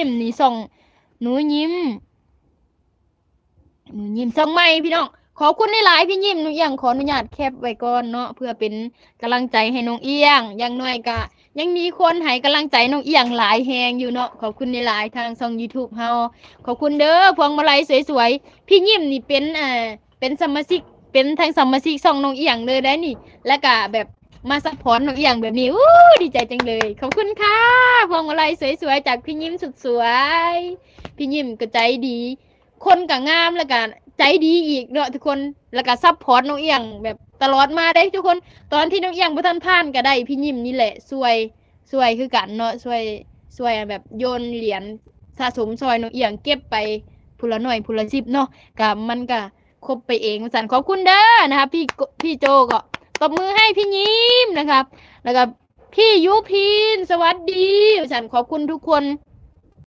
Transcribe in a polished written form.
มนี่ส่องหนูยิ้มส่องไม่พี่น้องขอบคุณหลายๆพี่ยิ้มหนูยังขออนุญาตแคปไว้ก่อนเนาะเพื่อเป็นกำลังใจให้น้องเอียงอย่างน้อยก็ยังมีคนให้กำลังใจน้องเอียงหลายแฮงอยู่เนาะขอบคุณหลายๆทางช่อง YouTube เฮาขอบคุณเด้อพวงมาลัยสวยๆพี่ยิ้มนี่เป็นเป็นสมาชิกเป็นทั้งสมาชิกช่องน้องเอียงเลยได้นี่แล้วก็แบบมาซัพพอร์ตน้องเอียงแบบนี้อู้ดีใจจังเลยขอบคุณค่ะพวงมาลัยสวยๆจากพี่ยิ้มสุดสวยพี่ยิ้มก็ใจดี คนก็งามแล้วก็ใจดีอีกเนาะทุกคนแล้วก็ซัพพอร์ตน้องเอียงแบบตลอดมาได้ทุกคนตอนที่น้องเอียงบ่ทันผ่านก็ได้พี่ยิ้มนี่แหละช่วยคือกันเนาะช่วยแบบโยนเหรียญสะสมซอยน้องเอียงเก็บไปผู้ละหน่อยผู้ละ10เนาะก็มันก็ครบไปเองสั่นขอบคุณเด้อนะครับพี่โจก็ตบมือให้พี่ยิ้มนะครับแล้วก็พี่ยุพินสวัสดีสั่นขอบคุณทุกคน